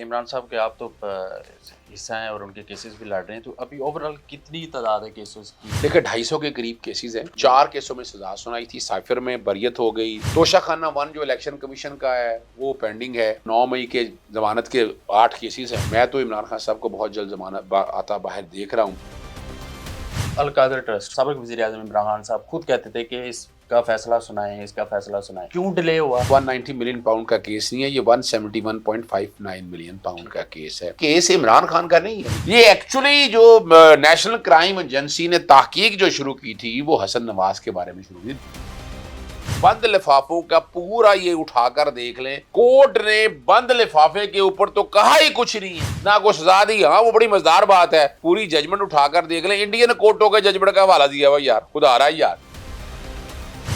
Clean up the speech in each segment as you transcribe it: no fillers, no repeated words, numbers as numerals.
عمران صاحب کے آپ تو حصہ ہیں اور ان کے کیسز بھی لڑ رہے ہیں، تو ابھی اوورال کتنی تعداد ہے کیسز کی؟ دیکھیں 250 کے قریب کیسز ہیں، 4 کیسوں میں سزا سنائی تھی، سائفر میں بریت ہو گئی، توشہ خانہ 1 جو الیکشن کمیشن کا ہے وہ پینڈنگ ہے، 9 مئی کے ضمانت کے 8 کیسز ہیں۔ میں تو عمران خان صاحب کو بہت جلد ضمانت آتا باہر دیکھ رہا ہوں۔ القادر ٹرسٹ سابق وزیر اعظم عمران خان صاحب خود کہتے تھے کہ اس کا فیصلہ سنائیں، اس کا فیصلہ سنائیں، کیوں ڈیلے ہوا؟ 190 ملین پاؤنڈ کا کیس نہیں ہے، یہ 171.59 ملین پاؤنڈ کا کیس ہے۔ کیس عمران خان کا نہیں ہے، یہ ایکچولی جو نیشنل کرائم ایجنسی نے تحقیق جو شروع کی تھی وہ حسن نواز کے بارے میں شروع کی۔ بند لفافوں کا پورا یہ اٹھا کر دیکھ لیں، کورٹ نے بند لفافے کے اوپر تو کہا ہی کچھ نہیں ہے، نہ کوئی سزا دی۔ ہاں وہ بڑی مزدار بات ہے، پوری ججمنٹ اٹھا کر دیکھ لیں، انڈین کورٹوں کے ججمنٹ کا حوالہ دیا ہوا یار، خدا رہا یار۔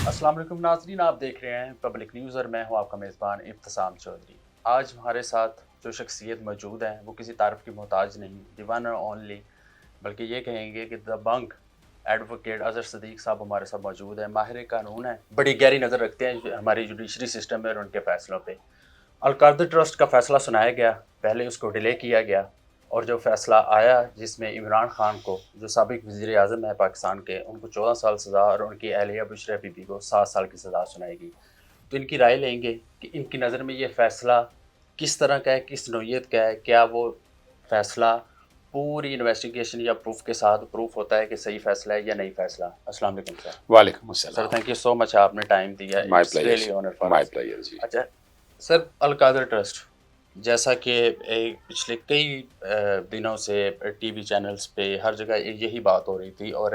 السلام علیکم ناظرین، آپ دیکھ رہے ہیں پبلک نیوز اور میں ہوں آپ کا میزبان ابتسام چودھری۔ آج ہمارے ساتھ جو شخصیت موجود ہیں وہ کسی تعارف کی محتاج نہیں، دی ون اینڈ اونلی، بلکہ یہ کہیں گے کہ دا بنک ایڈوکیٹ اظہر صدیق صاحب ہمارے ساتھ موجود ہیں، ماہر قانون ہیں، بڑی گہری نظر رکھتے ہیں ہماری جوڈیشری سسٹم میں اور ان کے فیصلوں پہ۔ القادر ٹرسٹ کا فیصلہ سنایا گیا، پہلے اس کو ڈیلے کیا گیا، اور جو فیصلہ آیا جس میں عمران خان کو، جو سابق وزیر اعظم ہے پاکستان کے، ان کو 14 سال سزا اور ان کی اہلیہ بشریٰ بی بی کو 7 سال کی سزا سنائے گی۔ تو ان کی رائے لیں گے کہ ان کی نظر میں یہ فیصلہ کس طرح کا ہے، کس نوعیت کا ہے، کیا وہ فیصلہ پوری انویسٹیگیشن یا پروف کے ساتھ پروف ہوتا ہے کہ صحیح فیصلہ ہے یا نہیں فیصلہ۔ السلام علیکم سر۔ وعلیکم السلام سر تھینک یو سو مچ، آپ نے ٹائم دیا۔ مائی پلیئر جی۔ اچھا سر، القادر ٹرسٹ جیسا کہ پچھلے کئی دنوں سے ٹی وی چینلز پہ ہر جگہ یہی بات ہو رہی تھی، اور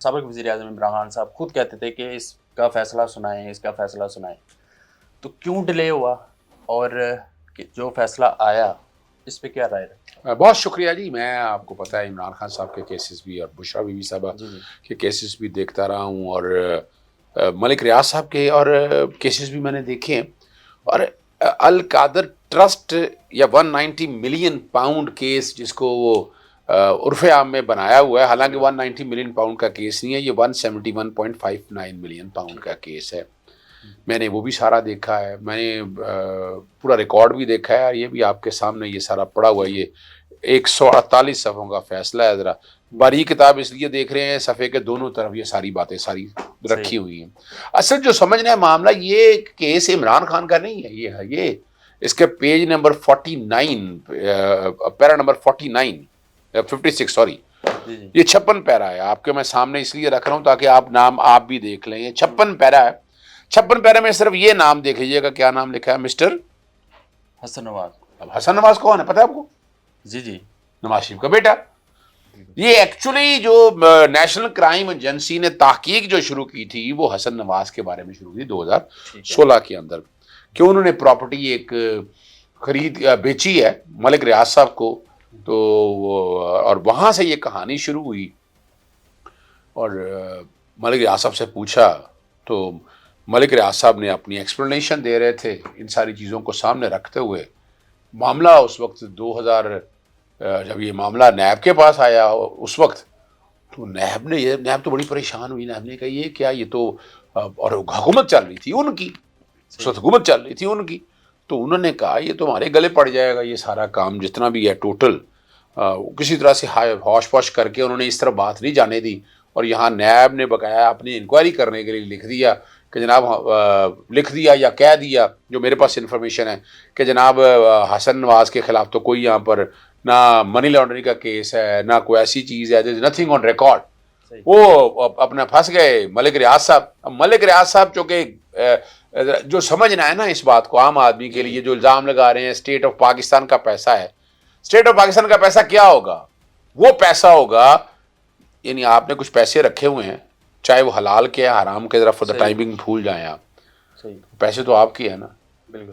سابق وزیر اعظم عمران خان صاحب خود کہتے تھے کہ اس کا فیصلہ سنائیں، اس کا فیصلہ سنائیں، تو کیوں ڈیلے ہوا اور جو فیصلہ آیا اس پہ کیا رائے رکھتے؟ بہت شکریہ جی۔ میں آپ کو پتہ ہے عمران خان صاحب کے کیسز بھی اور بشریٰ بی بی صاحبہ کے کیسز بھی دیکھتا رہا ہوں، اور ملک ریاض صاحب کے اور کیسز بھی میں نے دیکھے ہیں، اور القادر ٹرسٹ یا 190 ملین پاؤنڈ کیس جس کو وہ عرف عام میں بنایا ہوا ہے، حالانکہ 190 ملین پاؤنڈ کا کیس نہیں ہے، یہ 171.59 ملین پاؤنڈ کا کیس ہے۔ میں نے وہ بھی سارا دیکھا ہے، میں نے پورا ریکارڈ بھی دیکھا ہے، یہ بھی آپ کے سامنے یہ سارا پڑا ہوا ہے۔ یہ 148 صفحوں کا فیصلہ ہے، ذرا باری کتاب اس لیے دیکھ رہے ہیں، صفحے کے دونوں طرف یہ ساری باتیں ساری رکھی ہوئی ہیں۔ اصل جو سمجھنا ہے معاملہ، یہ کیس عمران خان کا نہیں ہے، یہ اس کے پیج نمبر 49 پیرا نمبر 56 سوری، یہ 56 پیرا ہے، آپ کے میں سامنے اس لیے رکھ رہا ہوں تاکہ آپ نام آپ بھی دیکھ لیں۔ یہ 56 پیرا ہے، 56 پیرے میں صرف یہ نام دیکھ لیجیے گا، کیا نام لکھا ہے؟ مسٹر حسن نواز۔ اب حسن نواز کون ہے پتہ ہے آپ کو؟ جی نواز شریف کا بیٹا۔ یہ ایکچولی جو نیشنل کرائم ایجنسی نے تحقیق جو شروع کی تھی وہ حسن نواز کے بارے میں شروع کی 2016 کے اندر، کہ انہوں نے پراپرٹی ایک بیچی ہے ملک ریاض صاحب کو، تو اور وہاں سے یہ کہانی شروع ہوئی، اور ملک ریاض صاحب سے پوچھا تو ملک ریاض صاحب نے اپنی ایکسپلینیشن دے رہے تھے ان ساری چیزوں کو سامنے رکھتے ہوئے۔ معاملہ اس وقت 2000 جب یہ معاملہ نیب کے پاس آیا اس وقت، تو نیب تو بڑی پریشان ہوئی۔ نیب نے کہا یہ کیا، یہ تو اور حکومت چل رہی تھی ان کی، اس وقت حکومت چل رہی تھی ان کی، تو انہوں نے کہا یہ تو ہمارے گلے پڑ جائے گا، یہ سارا کام جتنا بھی ہے ٹوٹل کسی طرح سے ہوش پوش کر کے انہوں نے اس طرح بات نہیں جانے دی، اور یہاں نیب نے بقایا اپنی انکوائری کرنے کے لیے لکھ دیا کہ جناب، لکھ دیا یا کہہ دیا، جو میرے پاس انفارمیشن ہے، کہ جناب حسن نواز کے خلاف تو کوئی یہاں پر نہ منی لانڈرنگ کا کیس ہے، نہ کوئی ایسی چیز ہے، نتھنگ آن ریکارڈ۔ وہ اپنا پھنس گئے ملک ریاض صاحب۔ ملک ریاض صاحب چونکہ جو سمجھنا ہے نا اس بات کو عام آدمی کے لیے، جو الزام لگا رہے ہیں اسٹیٹ آف پاکستان کا پیسہ ہے، اسٹیٹ آف پاکستان کا پیسہ کیا ہوگا؟ وہ پیسہ ہوگا، یعنی آپ نے کچھ پیسے رکھے ہوئے ہیں، چاہے وہ حلال کے حرام کے، ذرا فور دا ٹائمنگ بھول جائیں آپ، پیسے تو آپ کی ہے نا۔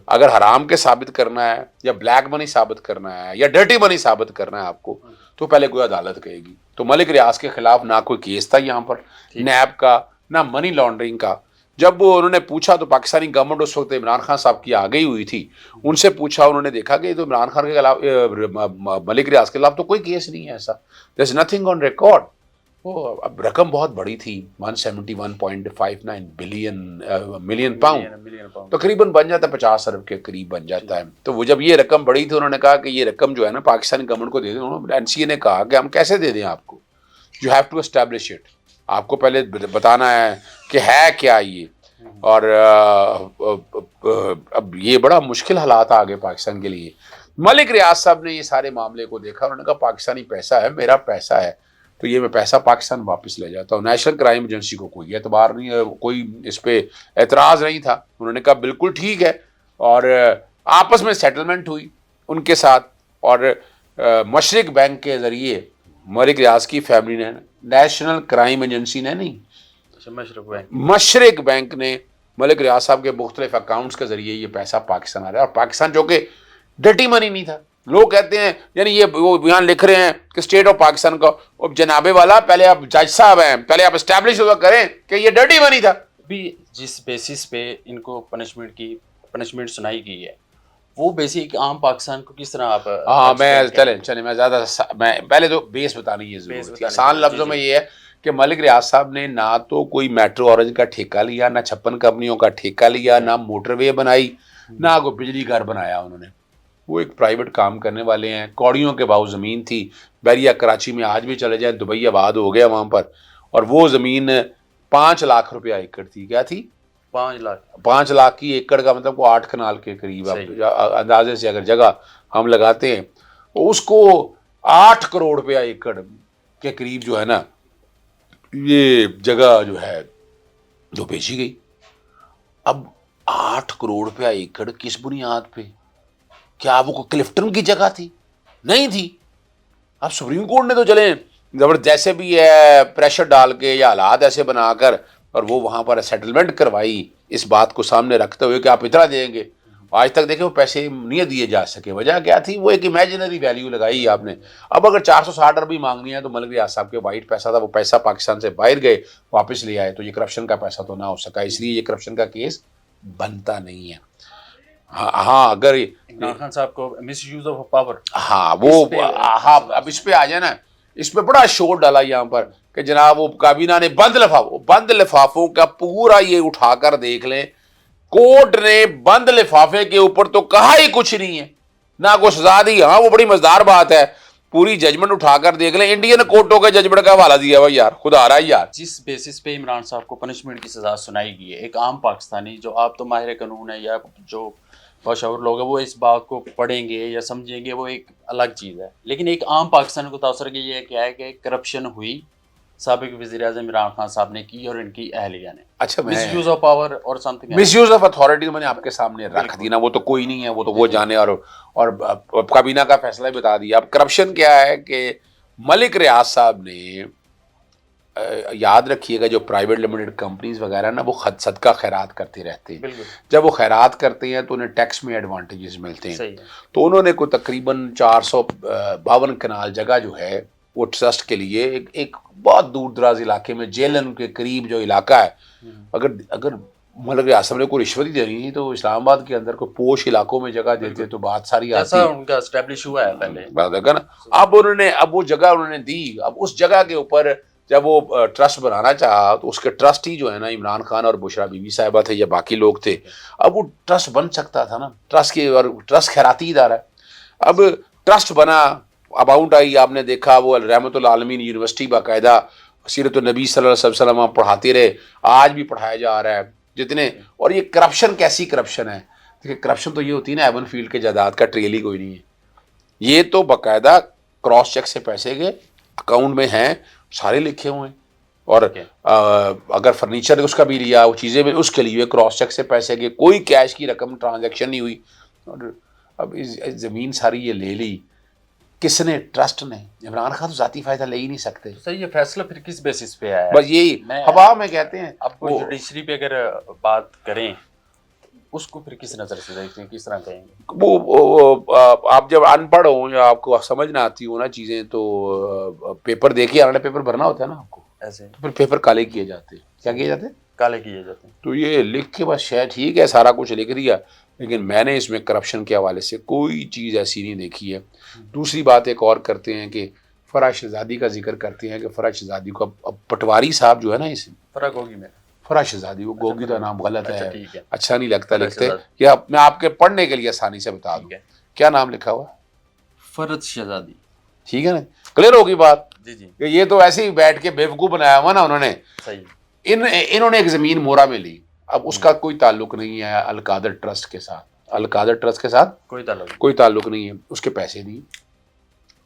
اگر حرام کے ثابت کرنا ہے یا بلیک منی ثابت کرنا ہے یا ڈرٹی منی ثابت کرنا ہے آپ کو، تو پہلے کوئی عدالت کہے گی۔ تو ملک ریاض کے خلاف نہ کوئی کیس تھا یہاں پر نیب کا، نہ منی لانڈرنگ کا۔ جب وہ انہوں نے پوچھا تو پاکستانی گورنمنٹ اس وقت عمران خان صاحب کی آ گئی ہوئی تھی، ان سے پوچھا، انہوں نے دیکھا کہ تو عمران خان کے خلاف، ملک ریاض کے خلاف تو کوئی کیس نہیں ہے ایسا، دیر از نتھنگ آن ریکارڈ۔ وہ اب رقم بہت بڑی تھی 171.59 ملین پاؤنڈ، تقریباً بن جاتا ہے 50 ارب کے قریب بن جاتا ہے. تو وہ جب یہ رقم بڑی تھی انہوں نے کہا کہ یہ رقم جو ہے نا پاکستانی گورنمنٹ کو دے دیں. این سی اے نے کہا کہ ہم کیسے دے دیں آپ کو، you have to establish it, آپ کو پہلے بتانا ہے کہ ہے کیا یہ. اور اب یہ بڑا مشکل حالات آ گئے پاکستان کے لیے. ملک ریاض صاحب نے یہ سارے معاملے کو دیکھا، انہوں نے کہا پاکستانی پیسہ ہے، میرا پیسہ ہے، تو یہ میں پیسہ پاکستان واپس لے جاتا ہوں. نیشنل کرائم ایجنسی کو کوئی اعتبار نہیں ہے، کوئی اس پہ اعتراض نہیں تھا. انہوں نے کہا بالکل ٹھیک ہے، اور آپس میں سیٹلمنٹ ہوئی ان کے ساتھ. اور مشرق بینک کے ذریعے ملک ریاض کی فیملی نے، نیشنل کرائم ایجنسی نے نہیں، مشرق بینک نے ملک ریاض صاحب کے مختلف اکاؤنٹس کے ذریعے یہ پیسہ پاکستان آ رہا ہے. اور پاکستان جو کہ ڈرٹی منی نہیں تھا، لوگ کہتے ہیں یعنی یہ وہ بیان لکھ رہے ہیں کہ اسٹیٹ آف پاکستان کا، جناب والا پہلے آپ جج صاحب ہیں، پہلے آپ اسٹیبلش ہوا کریں کہ یہ ڈرٹی منی تھا. ابھی جس بیسس پہ ان کو پنشمنٹ سنائی گئی ہے، وہ بیسک عام پاکستان کو کس طرح آپ؟ ہاں میں زیادہ میں پہلے تو بیس بتانی یہ ضرورت تھی. آسان لفظوں میں یہ ہے کہ ملک ریاض صاحب نے نہ تو کوئی میٹرو اورنج کا ٹھیکہ لیا، نہ 56 کمپنیوں کا ٹھیکہ لیا، نہ موٹر وے بنائی، نہ کوئی بجلی گھر بنایا. انہوں نے، وہ ایک پرائیویٹ کام کرنے والے ہیں. کوڑیوں کے باؤ زمین تھی، بیریا کراچی میں آج بھی چلے جائیں، دبئی آباد ہو گیا وہاں پر. اور وہ زمین 5 لاکھ روپیہ ایکڑ تھی. کیا تھی؟ 5 لاکھ کی ایکڑ کا مطلب کو 8 کنال کے قریب. اندازے سے اگر جگہ ہم لگاتے ہیں، اس کو 8 کروڑ روپیہ ایکڑ کے قریب جو ہے نا یہ جگہ جو ہے جو بیچی گئی. اب 8 کروڑ روپیہ ایکڑ کس بنیاد پہ؟ کیا وہ کلفٹن کی جگہ تھی؟ نہیں تھی. اب سپریم کورٹ نے تو چلیں زبردست جیسے بھی ہے پریشر ڈال کے یا حالات ایسے بنا کر، اور وہ وہاں پر سیٹلمنٹ کروائی اس بات کو سامنے رکھتے ہوئے کہ آپ اتنا دیں گے. آج تک دیکھیں وہ پیسے نہیں دیے جا سکے. وجہ کیا تھی؟ وہ ایک امیجنری ویلیو لگائی آپ نے. اب اگر 460 ارب بھی مانگنی ہے تو ملک ریاض صاحب کے وائٹ پیسہ تھا، وہ پیسہ پاکستان سے باہر گئے واپس لے آئے، تو یہ کرپشن کا پیسہ تو نہ ہو سکا، اس لیے یہ کرپشن کا کیس بنتا نہیں ہے. ہاں اگر عمران خان صاحب کو مس یوز آف پاور، ہاں وہ اب اس پہ آ جائے نا، اس پہ بڑا شور ڈالا یہاں پر کہ جناب وہ کابینہ نے بند لفافوں کا پورا یہ اٹھا کر دیکھ لیں. کورٹ نے بند لفافے کے اوپر تو کہا ہی کچھ نہیں ہے، نہ کوئی سزا دی. ہاں وہ بڑی مزدار بات ہے، پوری ججمنٹ اٹھا کر دیکھ لیں. انڈین کورٹوں کے ججمنٹ کا حوالہ دیا ہوا یار، خدا رہا یار. جس بیسس پہ عمران صاحب کو پنشمنٹ کی سزا سنائی گئی ہے، ایک عام پاکستانی جو آپ تو ماہر قانون ہے یا جو باشعور لوگ ہیں وہ اس بات کو پڑھیں گے یا سمجھیں گے، وہ ایک الگ چیز ہے. لیکن ایک عام پاکستانی کو تاثر کہ یہ کیا ہے کہ کرپشن ہوئی، سابق وزیر اعظم عمران خان صاحب نے کی اور ان کی اہلیہ نے. اچھا، مس یوز آف پاور اور some thing, miss use of authority میں نے آپ کے سامنے رکھ دی نا، وہ تو کوئی نہیں ہے، وہ تو وہ جانے. اور کابینہ کا فیصلہ ہی بتا دیا. اب کرپشن کیا ہے کہ ملک ریاض صاحب نے، یاد رکھیے گا جو پرائیویٹ لمیٹڈ کمپنیز وغیرہ نا وہ صدقہ خیرات کرتے رہتے ہیں. جب وہ خیرات کرتے ہیں تو انہیں ٹیکس میں ایڈوانٹیجز ملتے ہیں. تو انہوں نے کوئی تقریباً 452 کنال جگہ جو ہے وہ ٹرسٹ کے لیے ایک بہت دور دراز علاقے میں جیلن کے قریب جو علاقہ ہے، اگر ملک ریاض صاحب نے کوئی رشوت ہی دینی تھی تو اسلام آباد کے اندر کوئی پوش علاقوں میں جگہ دیتے تو بات ساری آتی. ان کا اسٹیبلش ہوا ہے پہلے نا. اب وہ جگہ انہوں نے دی. اب اس جگہ کے اوپر جب وہ ٹرسٹ بنانا چاہا تو اس کے ٹرسٹی جو ہے نا عمران خان اور بشرا بی بی صاحبہ تھے یا باقی لوگ تھے. اب وہ ٹرسٹ بن سکتا تھا نا، ٹرسٹ خیراتی ادارہ ہے. اب ٹرسٹ بنا، اماؤنٹ آئی، آپ نے دیکھا وہ رحمت العالمین یونیورسٹی باقاعدہ سیرت النبی صلی اللہ علیہ وسلم پڑھاتے رہے، آج بھی پڑھایا جا رہا ہے جتنے. اور یہ کرپشن کیسی کرپشن ہے؟ دیکھیں کرپشن تو یہ ہوتی ہے نا، ایون فیلڈ کے جائیداد کا ٹریل ہی کوئی نہیں ہے. یہ تو باقاعدہ کراس چیک سے پیسے گئے، اکاؤنٹ میں ہیں، سارے لکھے ہوئے ہیں. اور اگر فرنیچر اس کا بھی لیا، وہ چیزیں بھی اس کے لیے کراس چیک سے پیسے گئے، کوئی کیش کی رقم ٹرانزیکشن نہیں ہوئی. اور اب زمین ساری یہ لے لی کس نے؟ ٹرسٹ نے. عمران خان تو ذاتی فائدہ لے ہی نہیں سکتے. صحیح، یہ فیصلہ پھر کس بیسس پہ آیا ہے؟ بس یہی ہوا میں کہتے ہیں. اب جوڈیشری پہ اگر بات کریں اس کو پھر کس نظر سے دیکھتے ہیں، کس طرح کہیں گے؟ وہ آپ جب ان پڑھ ہوں یا آپ کو سمجھ نہ آتی ہو نا چیزیں تو پیپر دیکھیے، آنے پیپر بھرنا ہوتا ہے نا آپ کو، ایسے پھر پیپر کالے کیے جاتے ہیں. کیا کیے جاتے ہیں؟ کالے کیے جاتے ہیں. تو یہ لکھ کے بس شاید ٹھیک ہے سارا کچھ لکھ دیا، لیکن میں نے اس میں کرپشن کے حوالے سے کوئی چیز ایسی نہیں دیکھی ہے. دوسری بات ایک اور کرتے ہیں کہ فرح شہزادی کا ذکر کرتے ہیں کہ فرح شہزادی کو اب پٹواری صاحب جو ہے نا اس فرح گوگی میں فرح شہزادی وہ گوگی کا نام غلط اچھا ہے ٹھیک ہے اچھا نہیں لگتا فرح لکھتے شہزادی۔ یا میں آپ کے پڑھنے کے لیے آسانی سے بتا دوں ٹھیک ہے کیا نام لکھا ہوا فرد شہزادی ٹھیک ہے نا کلیئر ہوگی بات جی جی کہ یہ تو ایسے ہی بیٹھ کے بیوقوف بنایا ہوا نا انہوں نے صحیح انہوں نے ایک زمین مورا میں لی اب اس کا کوئی تعلق نہیں ہے القادر ٹرسٹ کے ساتھ القادر ٹرسٹ کے ساتھ کوئی تعلق نہیں۔ کوئی تعلق نہیں ہے اس کے پیسے نہیں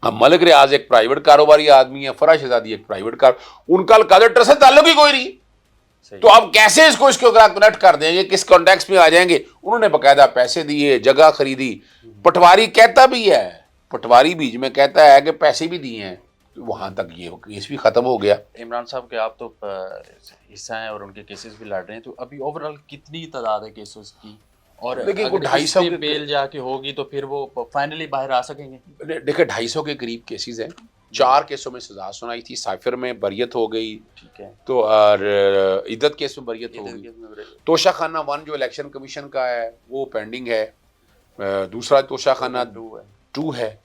اب ملک ریاض ایک پرائیویٹ کاروباری آدمی ہے فرح شہزادی ایک پرائیویٹ ان کا القادر ٹرسٹ سے تعلق ہی کوئی نہیں صحیح تو اب کیسے اس کو اس کے اوپر کنیکٹ کر دیں گے کس کانٹیکس میں آ جائیں گے انہوں نے باقاعدہ پیسے دیے جگہ خریدی پٹواری کہتا بھی ہے پٹواری بیچ میں کہتا ہے کہ پیسے بھی دیے ہیں وہاں تک یہ کیس بھی ختم ہو گیا عمران صاحب کے آپ تو حصہ ہیں اور ان کے کیسز بھی لڑ رہے ہیں تو ابھی اوور آل کتنی تعداد ہے کیسز کی اور دیکھیں اگر 250 اس پہ بیل جا کے ہوگی تو پھر وہ فائنلی باہر آ سکیں گے دیکھیں 250 کے قریب کیسز ہیں 4 کیسوں میں سزا سنائی تھی سائفر میں بریت ہو گئی ٹھیک ہے تو اور عدت کیس میں بریت ہو گئی توشہ خانہ 1 جو الیکشن کمیشن کا ہے وہ پینڈنگ ہے دوسرا توشہ خانہ 2 ہے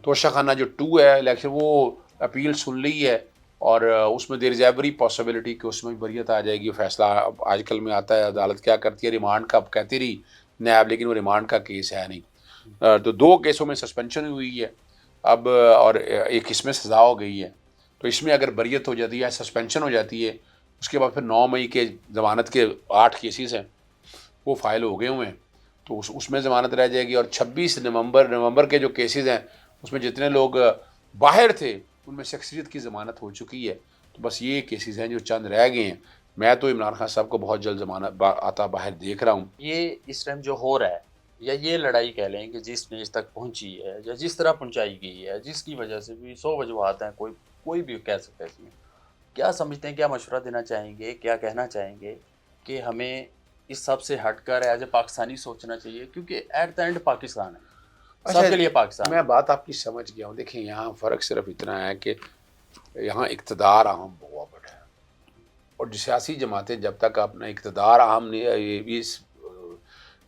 توشہ خانہ جو 2 ہے الیکشن وہ اپیل سن لی ہے اور اس میں دیر از ایوری پاسبلٹی کہ اس میں بریت آ جائے گی فیصلہ اب آج کل میں آتا ہے عدالت کیا کرتی ہے ریمانڈ کا اب کہتی رہی نیب لیکن وہ ریمانڈ کا کیس ہے نہیں تو 2 کیسوں میں سسپینشن ہوئی ہے اب اور ایک اس میں سزا ہو گئی ہے تو اس میں اگر بریت ہو جاتی ہے سسپینشن ہو جاتی ہے اس کے بعد پھر 9 مئی کے ضمانت کے 8 کیسز ہیں وہ فائل ہو گئے ہوئے ہیں تو اس میں ضمانت رہ جائے گی اور 26 نومبر کے جو کیسز ہیں اس میں جتنے لوگ باہر تھے ان میں سے اکثریت کی ضمانت ہو چکی ہے تو بس یہ کیسز ہیں جو چند رہ گئے ہیں میں تو عمران خان صاحب کو بہت جلد ضمانت آتا باہر دیکھ رہا ہوں یہ اس ٹائم جو ہو رہا ہے یا یہ لڑائی کہہ لیں کہ جس اسٹیج تک پہنچی ہے یا جس طرح پہنچائی گئی ہے جس کی وجہ سے بھی 100 وجوہات ہیں کوئی بھی کہہ سکتا ہے اس میں کیا سمجھتے ہیں کیا مشورہ دینا چاہیں گے کیا کہنا چاہیں گے کہ ہمیں اس سب سے ہٹ کر ایز اے پاکستانی سوچنا چاہیے کیونکہ ایٹ دا اینڈ پاکستان ہے سب کے لیے پاکستان میں بات آپ کی سمجھ گیا ہوں دیکھیں یہاں فرق صرف اتنا ہے کہ یہاں اقتدار اہم بہت بڑا ہے اور سیاسی جماعتیں جب تک اپنا اقتدار اہم نہیں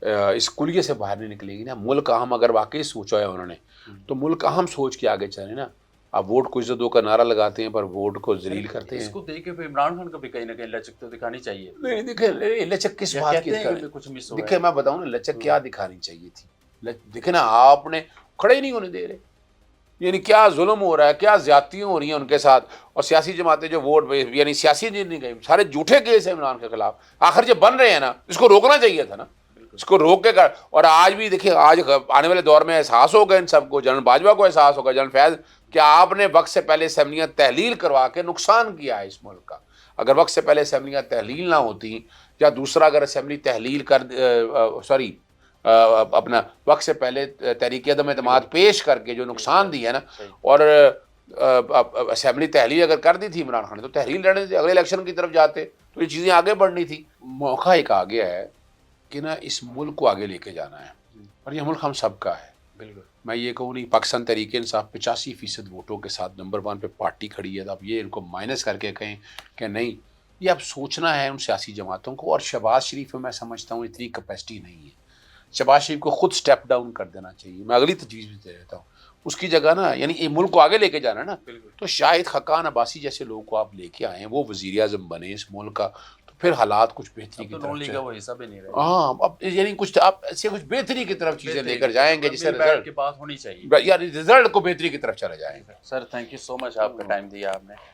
اس کلیے سے باہر نہیں نکلے گی نا ملک اہم اگر واقعی سوچا ہے انہوں نے تو ملک اہم سوچ کے آگے چلے نا آپ ووٹ کو عزت دو کا نعرہ لگاتے ہیں پر ووٹ کو ذلیل کرتے ہیں اس کو دیکھ کے پھر عمران خان کو بھی کہیں نہ کہیں لچک تو دکھانی چاہیے نہیں دیکھیں لچک کس بات کی کچھ مس ہو دیکھیں میں بتاؤں نا لچک کیا دکھانی چاہیے تھی دیکھیں نا آپ نے کھڑے ہی نہیں ہونے دے رہے یعنی کیا ظلم ہو رہا ہے کیا زیادتیاں ہو رہی ہیں ان کے ساتھ اور سیاسی جماعتیں جو ووٹ یعنی سیاسی نہیں گئی سارے جھوٹے کیس ہیں عمران کے خلاف آخر جب بن رہے ہیں نا اس کو روکنا چاہیے تھا نا اس کو روک کے کر اور آج بھی دیکھیں آج آنے والے دور میں احساس ہوگا ان سب کو جنرل باجوہ کو احساس ہوگا جنرل فیض کہ آپ نے وقت سے پہلے اسمبلیاں تحلیل کروا کے نقصان کیا ہے اس ملک کا اگر وقت سے پہلے اسمبلیاں تحلیل نہ ہوتی یا دوسرا اگر اسمبلی تحلیل اپنا وقت سے پہلے تحریک عدم اعتماد پیش کر کے جو نقصان دیا ہے نا اور اسمبلی تحلیل اگر کر دی تھی عمران خان نے تو تحلیل لڑنے تھے اگلے الیکشن کی طرف جاتے تو یہ چیزیں آگے بڑھنی تھی موقع ایک آ گیا ہے کہ نا اس ملک کو آگے لے کے جانا ہے اور یہ ملک ہم سب کا ہے بالکل میں یہ کہوں نہیں پاکستان تحریک انصاف 85% ووٹوں کے ساتھ نمبر 1 پہ پارٹی کھڑی ہے تو اب یہ ان کو مائنس کر کے کہیں کہ نہیں یہ اب سوچنا ہے ان سیاسی جماعتوں کو اور شہباز شریف میں سمجھتا ہوں اتنی کیپیسٹی نہیں ہے شہباز شریف کو خود سٹیپ ڈاؤن کر دینا چاہیے میں اگلی تجویز بھی دے دیتا ہوں اس کی جگہ نا یعنی یہ ملک کو آگے لے کے جانا نا تو شاید خقان عباسی جیسے لوگوں کو آپ لے کے آئیں وہ وزیر اعظم بنے اس ملک کا تو پھر حالات کچھ بہتری کی طرف کا وہ حصہ بھی نہیں رہا ہاں اب یعنی کچھ آپ ایسے کچھ بہتری کی طرف چیزیں لے کر جائیں گے جس سے رزلٹ کی بات ہونی چاہیے یا رزلٹ کو بہتری کی طرف چلے جائیں گے سر تھینک یو سو مچ آپ کا ٹائم دیا آپ نے